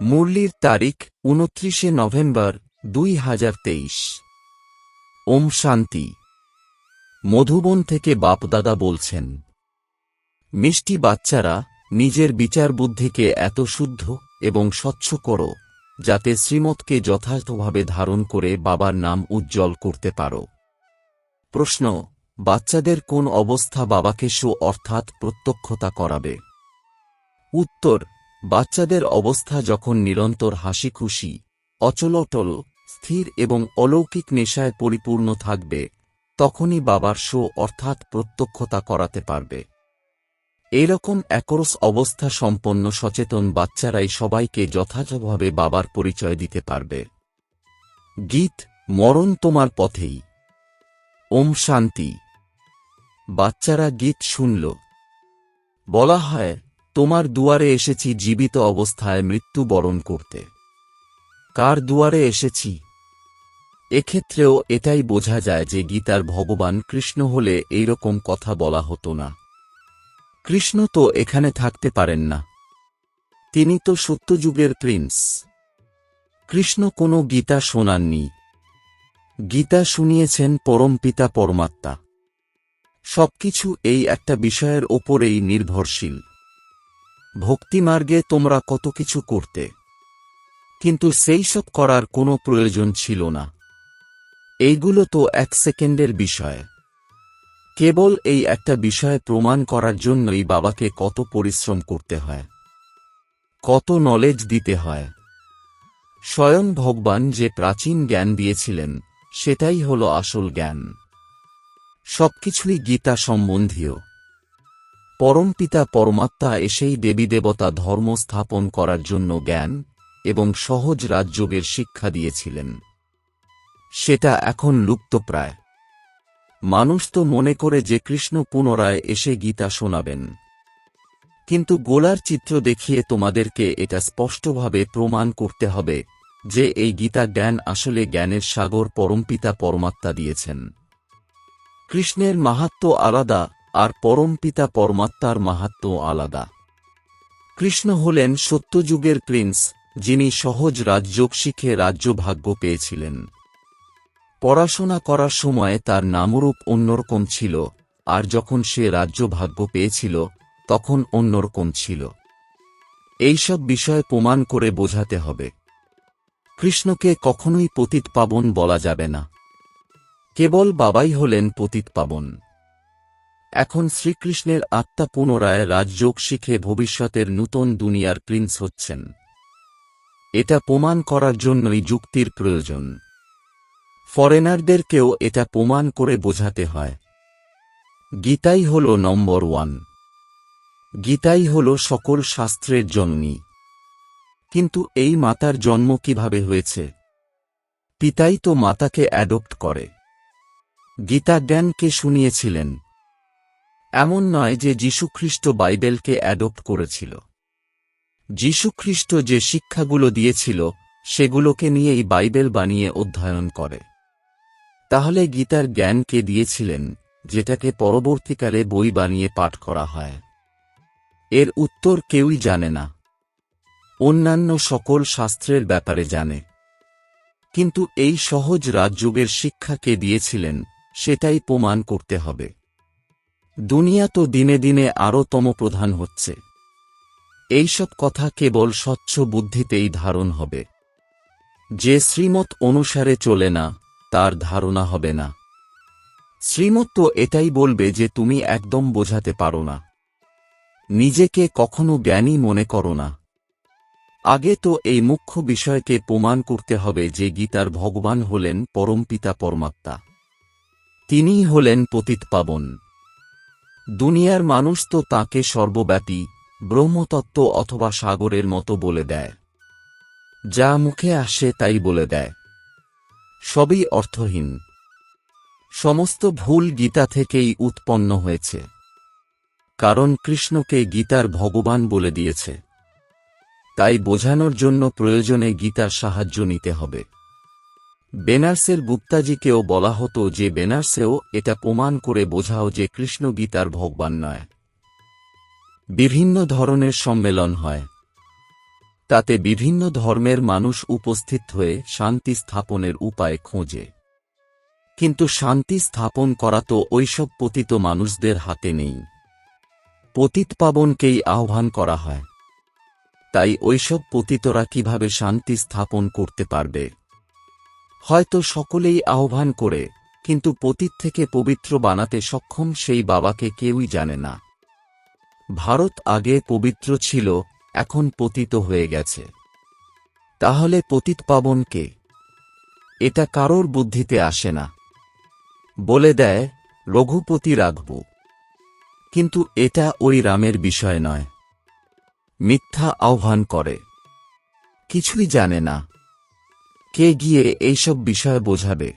মুরলির তারিখ ২৯ নভেম্বর ২০২৩। ওম শান্তি। মধুবন থেকে বাপদাদা বলছেন, মিষ্টি বাচ্চারা, নিজের বিচার বুদ্ধিকে এত শুদ্ধ এবং স্বচ্ছ করো যাতে শ্রীমতকে যথার্থভাবে ধারণ করে বাবার নাম উজ্জ্বল করতে পারো। প্রশ্ন: বাচ্চাদের কোন অবস্থা বাবাকে অর্থাৎ প্রত্যক্ষতা করাবে? উত্তর: বাচ্চাদের অবস্থা যখন নিরন্তর হাসি খুশি, অচলোটল, স্থির এবং অলৌকিক নেশায় পরিপূর্ণ থাকবে, তখনই বাবার অর্থাৎ প্রত্যক্ষতা করাতে পারবে। এরকম একরস অবস্থা সম্পন্ন সচেতন বাচ্চারাই সবাইকে যথাযথভাবে বাবার পরিচয় দিতে পারবে। গীত: মরণ তোমার পথেই। ওম শান্তি। বাচ্চারা গীত শুনল। বলা হয়, তোমার দুয়ারে এসেছি জীবিত অবস্থায় মৃত্যু বরণ করতে। কার দুয়ারে এসেছি? এক্ষেত্রেও এটাই বোঝা যায় যে গীতার ভগবান কৃষ্ণ হলে এইরকম কথা বলা হতো না। কৃষ্ণ তো এখানে থাকতে পারেন না, তিনি তো সত্যযুগের প্রিন্স। কৃষ্ণ কোনো গীতা শোনাননি, গীতা শুনিয়েছেন পরমপিতা পরমাত্মা। সবকিছু এই একটা বিষয়ের ওপরেই নির্ভরশীল। ভক্তিমার্গে তোমরা কত কিছু করতে, কিন্তু সেই সব করার কোনো প্রয়োজন ছিল না। এইগুলো তো এক সেকেন্ডের বিষয়। কেবল এই একটা বিষয় প্রমাণ করার জন্যই বাবাকে কত পরিশ্রম করতে হয়, কত নলেজ দিতে হয়। স্বয়ং ভগবান যে প্রাচীন জ্ঞান দিয়েছিলেন, সেটাই হল আসল জ্ঞান। সবকিছুই গীতা সম্বন্ধীয়। পরমপিতা পরমাত্মা এসেই দেবী দেবতা ধর্ম স্থাপন করার জন্য জ্ঞান এবং সহজ রাজযোগের শিক্ষা দিয়েছিলেন। সেটা এখন লুপ্তপ্রায়। মানুষ তো মনে করে যে কৃষ্ণ পুনরায় এসে গীতা শোনাবেন, কিন্তু গোলার চিত্র দেখিয়ে তোমাদেরকে এটা স্পষ্টভাবে প্রমাণ করতে হবে যে এই গীতা জ্ঞান আসলে জ্ঞানের সাগর পরমপিতা পরমাত্মা দিয়েছেন। কৃষ্ণের মাহাত্ম্য আলাদা আর পরমপিতা পরমাত্মার মাহাত্ম্য আলাদা। কৃষ্ণ হলেন সত্যযুগের প্রিন্স, যিনি সহজ রাজযোগ শিখে রাজ্যভাগ্য পেয়েছিলেন। পড়াশোনা করার সময় তার নামরূপ অন্যরকম ছিল, আর যখন সে রাজ্যভাগ্য পেয়েছিল তখন অন্যরকম ছিল। এইসব বিষয় প্রমাণ করে বোঝাতে হবে। কৃষ্ণকে কখনোই পতিতপাবন বলা যাবে না, কেবল বাবাই হলেন পতিতপাবন। এখন শ্রীকৃষ্ণের আত্মা পুনরায় রাজযোগ শিখে ভবিষ্যতের নূতন দুনিয়ার প্রিন্স হচ্ছেন। এটা প্রমাণ করার জন্যই যুক্তির প্রয়োজন। ফরেনারদেরকেও এটা প্রমাণ করে বোঝাতে হয়। গীতাই হল নম্বর 1। গীতাই হল সকল শাস্ত্রের জননী। কিন্তু এই মাতার জন্ম কিভাবে হয়েছে? পিতাই তো মাতাকে অ্যাডপ্ট করে। গীতা জ্ঞান কে শুনিয়েছিলেন? এমন নয় যে যীশুখ্রিস্ট বাইবেলকে অ্যাডপ্ট করেছিল। যীশুখ্রিস্ট যে শিক্ষাগুলো দিয়েছিল সেগুলোকে নিয়েই বাইবেল বানিয়ে অধ্যয়ন করে। তাহলে গীতার জ্ঞান কে দিয়েছিলেন, যেটাকে পরবর্তীকালে বই বানিয়ে পাঠ করা হয়? এর উত্তর কেউই জানে না। অন্যান্য সকল শাস্ত্রের ব্যাপারে জানে, কিন্তু এই সহজ রাজযোগের শিক্ষা কে দিয়েছিলেন সেটাই প্রমাণ করতে হবে। দুনিয়া তো দিনে দিনে আরও তমপ্রধান হচ্ছে। এইসব কথা কেবল স্বচ্ছ বুদ্ধিতেই ধারণ হবে। যে শ্রীমত অনুসারে চলে না, তার ধারণা হবে না। শ্রীমত তো এটাই বলবে যে তুমি একদম বোঝাতে পারো না, নিজেকে কখনো জ্ঞানী মনে করো না। আগে তো এই মুখ্য বিষয়কে প্রমাণ করতে হবে যে গীতার ভগবান হলেন পরমপিতা পরমাত্মা। তিনিই হলেন পতিতপাবন। দুনিয়ার মানুষ তো তাঁকে সর্বব্যাপী, ব্রহ্মতত্ত্ব অথবা সাগরের মতো বলে দেয়। যা মুখে আসে তাই বলে দেয়। সবই অর্থহীন। সমস্ত ভুল গীতা থেকেই উৎপন্ন হয়েছে, কারণ কৃষ্ণকে গীতার ভগবান বলে দিয়েছে। তাই বোঝানোর জন্য প্রয়োজনে গীতার সাহায্য নিতে হবে। বেনারসের গুপ্তাজিকেও বলা হতো যে বেনারসেও এটা প্রমাণ করে বোঝাও যে কৃষ্ণ গীতার ভগবান নয়। বিভিন্ন ধরনের সম্মেলন হয়। তাতে বিভিন্ন ধর্মের মানুষ উপস্থিত হয়ে শান্তি স্থাপনের উপায় খোঁজে। কিন্তু শান্তি স্থাপন করা তো ওইসব পতিত মানুষদের হাতে নেই। পতিতপাবনকেই আহ্বান করা হয়। তাই ওইসব পতিতরা কিভাবে শান্তি স্থাপন করতে পারবে? হয়তো সকলেই আহ্বান করে, কিন্তু পতিত থেকে পবিত্র বানাতে সক্ষম সেই বাবাকে কেউই জানে না। ভারত আগে পবিত্র ছিল, এখন পতিত হয়ে গেছে। তাহলে পতিতপাবন কে? এটা কারোর বুদ্ধিতে আসে না। বলে দেয়, রঘুপতি রাঘব। কিন্তু এটা ওই রামের বিষয় নয়। মিথ্যা আহ্বান করে। কিছুই জানে না। কে গিয়ে এইসব বিষয় বোঝাবে?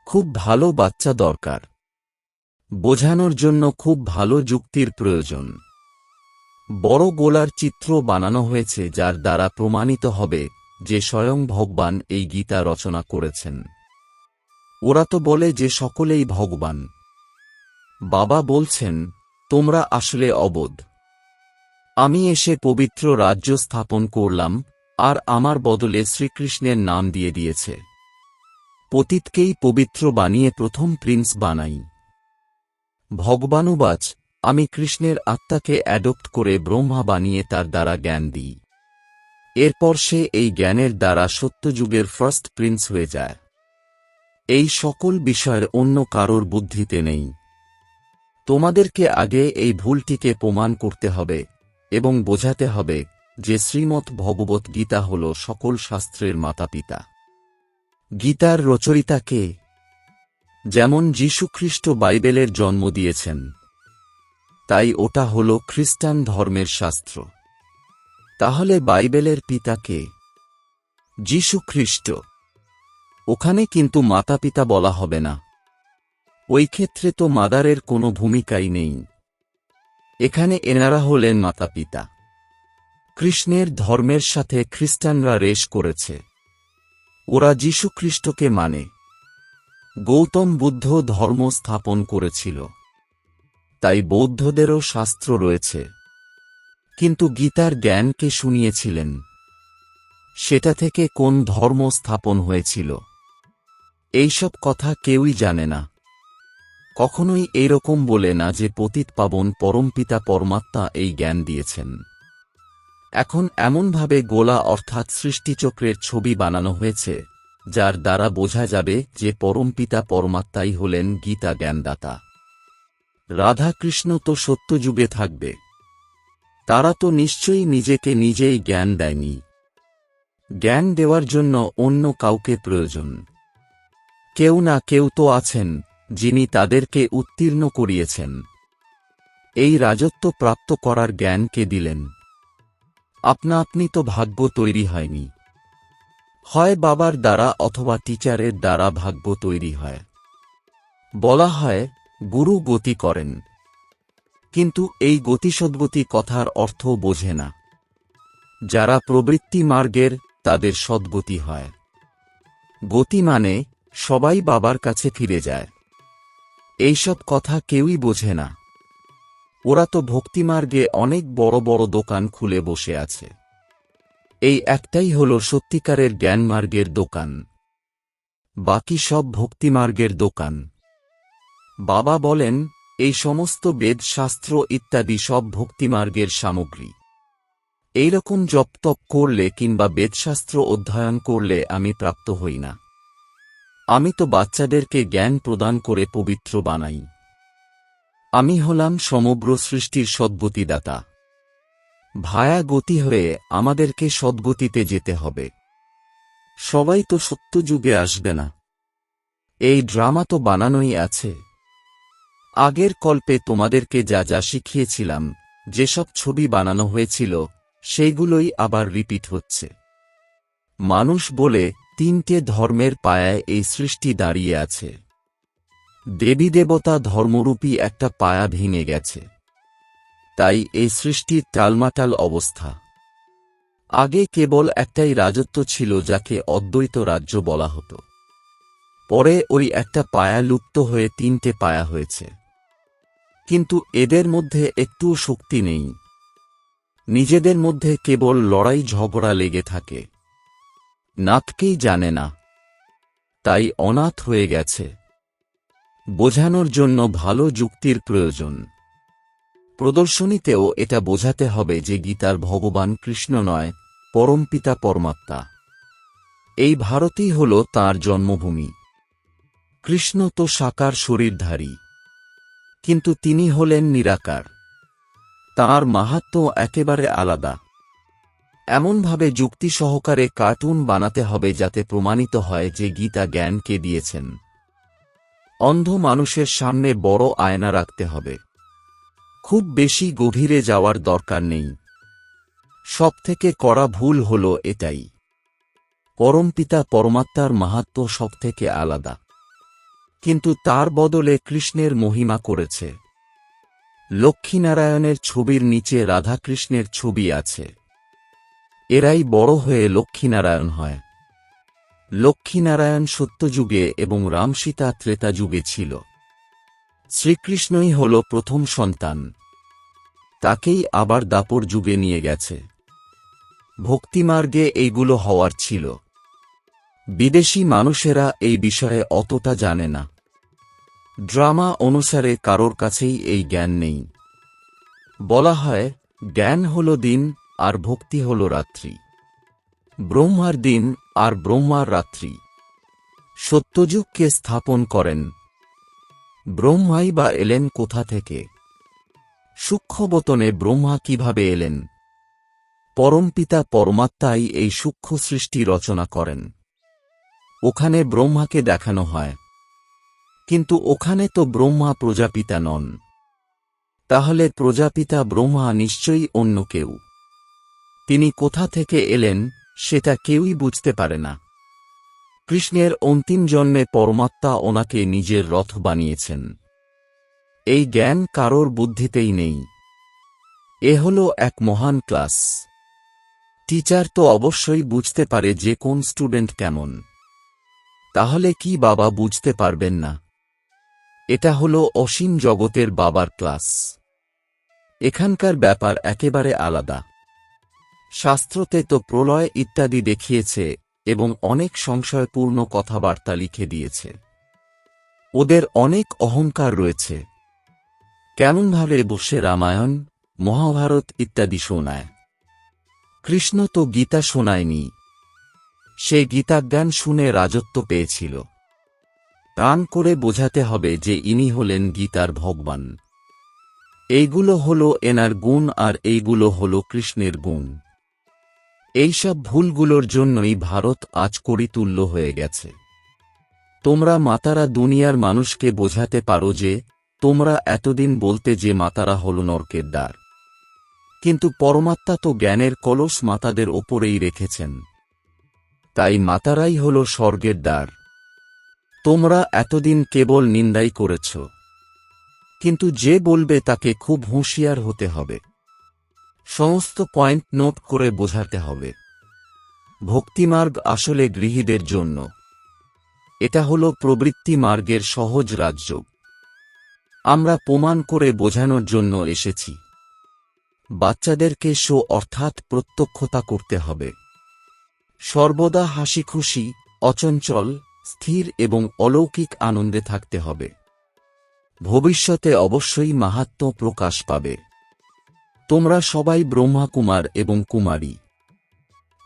খুব ভালো বাচ্চা দরকার। বোঝানোর জন্য খুব ভালো যুক্তির প্রয়োজন। বড় গোলার চিত্র বানানো হয়েছে, যার দ্বারা প্রমাণিত হবে যে স্বয়ং ভগবান এই গীতা রচনা করেছেন। ওরা তো বলে যে সকলেই ভগবান। বাবা বলছেন, তোমরা আসলে অবোধ। আমি এসে পবিত্র রাজ্য স্থাপন করলাম, আর আমার বদলে শ্রীকৃষ্ণের নাম দিয়ে দিয়েছে। পতিতকেই পবিত্র বানিয়ে প্রথম প্রিন্স বানাই। ভগবানুবাচ, আমি কৃষ্ণের আত্মাকে অ্যাডপ্ট করে ব্রহ্মা বানিয়ে তার দ্বারা জ্ঞান দিই। এরপর সে এই জ্ঞানের দ্বারা সত্যযুগের ফার্স্ট প্রিন্স হয়ে যায়। এই সকল বিষয়ের অন্য কারোর বুদ্ধিতে নেই। তোমাদেরকে আগে এই ভুলটিকে প্রমাণ করতে হবে এবং বোঝাতে হবে যে শ্রীমদ্ ভগবত গীতা হল সকল শাস্ত্রের মাতাপিতা। গীতার রচয়িতা কে? যেমন যীশুখ্রিস্ট বাইবেলের জন্ম দিয়েছেন, তাই ওটা হল খ্রিস্টান ধর্মের শাস্ত্র। তাহলে বাইবেলের পিতা কে? যীশুখ্রিস্ট। ওখানে কিন্তু মাতাপিতা বলা হবে না। ওই ক্ষেত্রে তো মাদারের কোনো ভূমিকাই নেই। এখানে এনারা হলেন মাতাপিতা। কৃষ্ণের ধর্মের সাথে খ্রিস্টানরা রেশ করেছে। ওরা যীশুখ্রিস্টকে মানে। গৌতম বুদ্ধ ধর্ম স্থাপন করেছিল, তাই বৌদ্ধদেরও শাস্ত্র রয়েছে। কিন্তু গীতার জ্ঞান কে শুনিয়েছিলেন? সেটা থেকে কোন ধর্ম স্থাপন হয়েছিল? এইসব কথা কেউই জানে না। কখনোই এইরকম বলে না যে পতিত পাবন পরমপিতা পরমাত্মা এই জ্ঞান দিয়েছেন। এখন এমনভাবে গোলা অর্থাৎ সৃষ্টিচক্রের ছবি বানানো হয়েছে, যার দ্বারা বোঝা যাবে যে পরমপিতা পরমাত্মাই হলেন গীতা জ্ঞানদাতা। রাধা কৃষ্ণ তো সত্যযুগে থাকবে। তারা তো নিশ্চয়ই নিজেকে নিজেই জ্ঞান দেয়নি। জ্ঞান দেওয়ার জন্য অন্য কাউকে প্রয়োজন। কেউ না কেউ তো আছেন, যিনি তাদেরকে উত্তীর্ণ করিয়েছেন। এই রাজত্ব প্রাপ্ত করার জ্ঞান কে দিলেন? আপনা আপনি তো ভাগ্য তৈরি হয়নি। হয় বাবার দ্বারা অথবা টিচারের দ্বারা ভাগ্য তৈরি হয়। বলা হয়, গুরু গতি করেন। কিন্তু এই গতিসদ্গতি কথার অর্থ বোঝে না। যারা প্রবৃত্তি মার্গের, তাদের সদ্গতি হয়। গতি মানে সবাই বাবার কাছে ফিরে যায়। এইসব কথা কেউই বোঝে না। ওরা তো ভক্তিমার্গে অনেক বড় বড় দোকান খুলে বসে আছে। এই একটাই হল সত্যিকারের জ্ঞানমার্গের দোকান। বাকি সব ভক্তিমার্গের দোকান। বাবা বলেন, এই সমস্ত বেদ শাস্ত্র ইত্যাদি সব ভক্তিমার্গের সামগ্রী। এইরকম জপ তপ করলে কিংবা বেদশাস্ত্র অধ্যয়ন করলে আমি প্রাপ্ত হই না। আমি তো বাচ্চাদেরকে জ্ঞান প্রদান করে পবিত্র বানাই। আমি হলাম সমগ্র সৃষ্টির সদ্গতিদাতা। ভায়া গতি হয়ে আমাদেরকে সদ্গতিতে যেতে হবে। সবাই তো সত্যযুগে আসবে না। এই ড্রামা তো বানানোই আছে। আগের কল্পে তোমাদেরকে যা যা শিখিয়েছিলাম, যেসব ছবি বানানো হয়েছিল, সেইগুলোই আবার রিপিট হচ্ছে। মানুষ বলে তিনটে ধর্মের পায়ায় এই সৃষ্টি দাঁড়িয়ে আছে। দেবী দেবতা ধর্মরূপী একটা পায়া ভেঙে গেছে। তাই এই সৃষ্টির টালমাটাল অবস্থা। আগে কেবল একটাই রাজত্ব ছিল, যাকে অদ্বৈত রাজ্য বলা হতো। পরে ওই একটা পায়া লুপ্ত হয়ে তিনটে পায়া হয়েছে। কিন্তু এদের মধ্যে একটুও শক্তি নেই। নিজেদের মধ্যে কেবল লড়াই ঝগড়া লেগে থাকে। নাথকেই জানে না, তাই অনাথ হয়ে গেছে। বোঝানোর জন্য ভালো যুক্তির প্রয়োজন। প্রদর্শনীতেও এটা বোঝাতে হবে যে গীতার ভগবান কৃষ্ণ নয়, পরমপিতা পরমাত্মা। এই ভারতই হল তাঁর জন্মভূমি। কৃষ্ণ তো সাকার শরীরধারী, কিন্তু তিনি হলেন নিরাকার। তাঁর মাহাত্ম্য একেবারে আলাদা। এমনভাবে যুক্তি সহকারে কার্টুন বানাতে হবে যাতে প্রমাণিত হয় যে গীতা জ্ঞানকে দিয়েছেন। অন্ধ মানুষের সামনে বড় আয়না রাখতে হবে। খুব বেশি গভীরে যাওয়ার দরকার নেই। সবথেকে কড়া ভুল হল এটাই। পরমপিতা পরমাত্মার মাহাত্ম্য সবথেকে আলাদা, কিন্তু তার বদলে কৃষ্ণের মহিমা করেছে। লক্ষ্মীনারায়ণের ছবির নিচে রাধাকৃষ্ণের ছবি আছে। এরাই বড় হয়ে লক্ষ্মীনারায়ণ হয়। লক্ষ্মীনারায়ণ সত্যযুগে এবং রামসীতা ত্রেতা যুগে ছিল। শ্রীকৃষ্ণই হল প্রথম সন্তান। তাকেই আবার দাপর যুগে নিয়ে গেছে। ভক্তিমার্গে এইগুলো হওয়ার ছিল। বিদেশি মানুষেরা এই বিষয়ে অতটা জানে না। ড্রামা অনুসারে কারোর কাছেই এই জ্ঞান নেই। বলা হয় জ্ঞান হল দিন আর ভক্তি হল রাত্রি। ব্রহ্মার দিন আর ব্রহ্মার রাত্রি। সত্যযুগকে স্থাপন করেন ব্রহ্মাই বা এলেন কোথা থেকে? সূক্ষ্মবতনে ব্রহ্মা কিভাবে এলেন? পরমপিতা পরমাত্মাই এই সূক্ষ্ম সৃষ্টি রচনা করেন। ওখানে ব্রহ্মাকে দেখানো হয়, কিন্তু ওখানে তো ব্রহ্মা প্রজাপিতা নন। তাহলে প্রজাপিতা ব্রহ্মা নিশ্চয়ই অন্য কেউ। তিনি কোথা থেকে এলেন সেটা কেউই বুঝতে পারে না। কৃষ্ণের অন্তিম জন্মে পরমাত্মা ওনাকে নিজের রথ বানিয়েছেন। এই জ্ঞান কারোর বুদ্ধিতেই নেই। এ হল এক মহান ক্লাস। টিচার তো অবশ্যই বুঝতে পারে যে কোন স্টুডেন্ট কেমন। তাহলে কি বাবা বুঝতে পারবেন না? এটা হল অসীম জগতের বাবার ক্লাস। এখানকার ব্যাপার একেবারে আলাদা। শাস্ত্রতে তো প্রলয় ইত্যাদি দেখিয়েছে এবং অনেক সংশয়পূর্ণ কথাবার্তা লিখে দিয়েছে। ওদের অনেক অহংকার রয়েছে। কেমনভাবে বসে রামায়ণ, মহাভারত ইত্যাদি শোনায়। কৃষ্ণ তো গীতা শোনায়নি। সে গীতাজ্ঞান শুনে রাজত্ব পেয়েছিল। টান করে বোঝাতে হবে যে ইনি হলেন গীতার ভগবান। এইগুলো হল এনার গুণ আর এইগুলো হল কৃষ্ণের গুণ। এইসব ভুলগুলোর জন্যই ভারত আজ করিতুল্য হয়ে গেছে। তোমরা মাতারা দুনিয়ার মানুষকে বোঝাতে পারো যে তোমরা এতদিন বলতে যে মাতারা হল নরকের দ্বার, কিন্তু পরমাত্মা তো জ্ঞানের কলস মাতাদের ওপরেই রেখেছেন। তাই মাতারাই হল স্বর্গের দ্বার। তোমরা এতদিন কেবল নিন্দাই করেছ, কিন্তু যে বলবে তাকে খুব হুঁশিয়ার হতে হবে। সমস্ত পয়েন্ট নোট করে বোঝাতে হবে। ভক্তিমার্গ আসলে গৃহীদের জন্য। এটা হল প্রবৃত্তি মার্গের সহজ রাজ্য। আমরা প্রমাণ করে বোঝানোর জন্য এসেছি। বাচ্চাদেরকে শো অর্থাৎ প্রত্যক্ষতা করতে হবে। সর্বদা হাসি খুশি, অচঞ্চল, স্থির এবং অলৌকিক আনন্দে থাকতে হবে। ভবিষ্যতে অবশ্যই মাহাত্ম্য প্রকাশ পাবে। তোমরা সবাই ব্রহ্মাকুমার এবং কুমারী।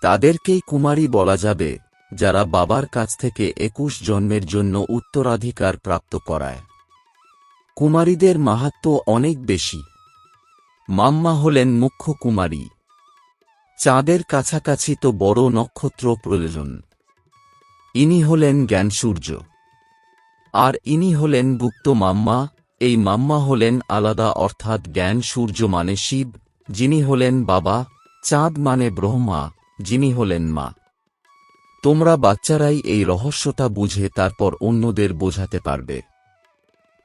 তাদেরকেই কুমারী বলা যাবে যারা বাবার কাছ থেকে 21 জন্মের জন্য উত্তরাধিকার প্রাপ্ত করায়। কুমারীদের মাহাত্ম্য অনেক বেশি। মাম্মা হলেন মুখ্য কুমারী। চাঁদের কাছাকাছি তো বড় নক্ষত্র প্রয়োজন। ইনি হলেন জ্ঞানসূর্য। আর ইনি হলেন গুপ্ত মাম্মা। এই মাম্মা হলেন আলাদা, অর্থাৎ জ্ঞান সূর্য মানে শিব, যিনি হলেন বাবা। চাঁদ মানে ব্রহ্মা, যিনি হলেন মা। তোমরা বাচ্চারাই এই রহস্যটা বুঝে তারপর অন্যদের বোঝাতে পারবে।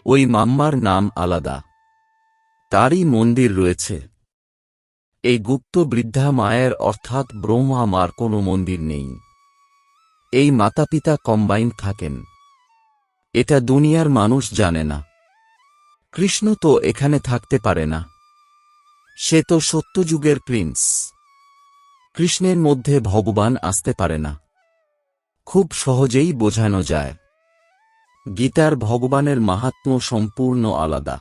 ওই মাম্মার নাম আলাদা, তারই মন্দির রয়েছে। এই গুপ্ত বৃদ্ধা মায়ের অর্থাৎ ব্রহ্মা মার কোনো মন্দির নেই। এই মাতাপিতা কম্বাইন থাকেন। এটা দুনিয়ার মানুষ জানে না। কৃষ্ণ তো এখানে থাকতে পারে না। সে তো সত্যযুগের প্রিন্স। কৃষ্ণের মধ্যে ভগবান আসতে পারে না, খুব সহজেই বোঝানো যায়। গীতার ভগবানের মাহাত্ম্য সম্পূর্ণ আলাদা।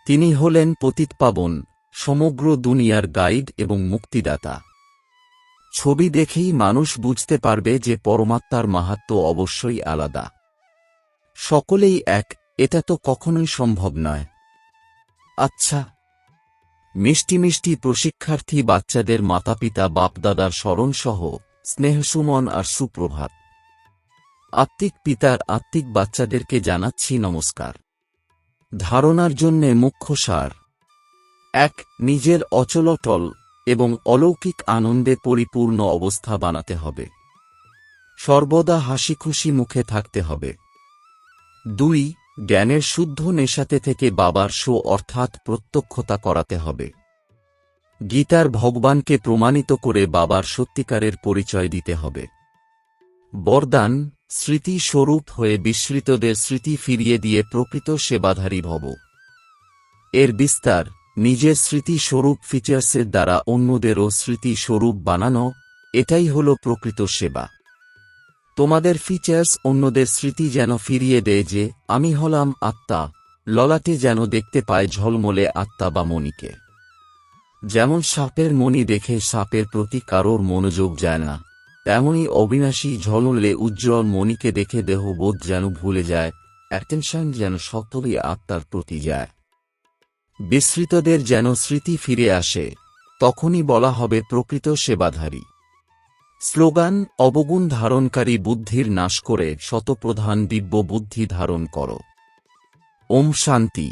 তিনি হলেন পতিতপাবন, সমগ্র দুনিয়ার গাইড এবং মুক্তিদাতা। ছবি দেখেই মানুষ বুঝতে পারবে যে পরমাত্মার মাহাত্ম্য অবশ্যই আলাদা। সকলেই এক, এটা তো কখনোই সম্ভব নয়। আচ্ছা, মিষ্টি মিষ্টি প্রশিক্ষার্থী বাচ্চাদের মাতাপিতা বাপদাদার স্মরণসহ স্নেহসুমন আর সুপ্রভাত। আত্মিক পিতার আত্মিক বাচ্চাদেরকে জানাচ্ছি নমস্কার। ধারণার জন্যে মুখ্য সার: ১. নিজের অচলটল এবং অলৌকিক আনন্দে পরিপূর্ণ অবস্থা বানাতে হবে। সর্বদা হাসিখুশি মুখে থাকতে হবে। ২. জ্ঞানের শুদ্ধ নেশাতে থেকে বাবার শো অর্থাৎ প্রত্যক্ষতা করাতে হবে। গীতার ভগবানকে প্রমাণিত করে বাবার সত্যিকারের পরিচয় দিতে হবে। বরদান: স্মৃতি স্বরূপ হয়ে বিস্মৃতদের স্মৃতি ফিরিয়ে দিয়ে প্রকৃত সেবাধারী ভব। এর বিস্তার: নিজের স্মৃতি স্বরূপ ফিচার্সের দ্বারা অন্যদেরও স্মৃতি স্বরূপ বানানো, এটাই হল প্রকৃত সেবা। তোমাদের ফিচার্স অন্যদের স্মৃতি যেন ফিরিয়ে দেয় যে আমি হলাম আত্মা, ললাটে যেন দেখতে পায় ঝলমলে আত্মা বা মণিকে। যেমন সাপের মণি দেখে সাপের প্রতি কারোর মনোযোগ যায় না, তেমনি অবিনাশী ঝলমলে উজ্জ্বল মণিকে দেখে দেহবোধ যেন ভুলে যায়, অ্যাটেনশন যেন সততই আত্মার প্রতি যায়। বিস্মৃতদের যেন স্মৃতি ফিরে আসে, তখনই বলা হবে প্রকৃত সেবাধারী। স্লোগান: অবগুণ ধারণকারী বুদ্ধির নাশ করে শতপ্রধান দিব্য বুদ্ধি ধারণ করো। ওম শান্তি।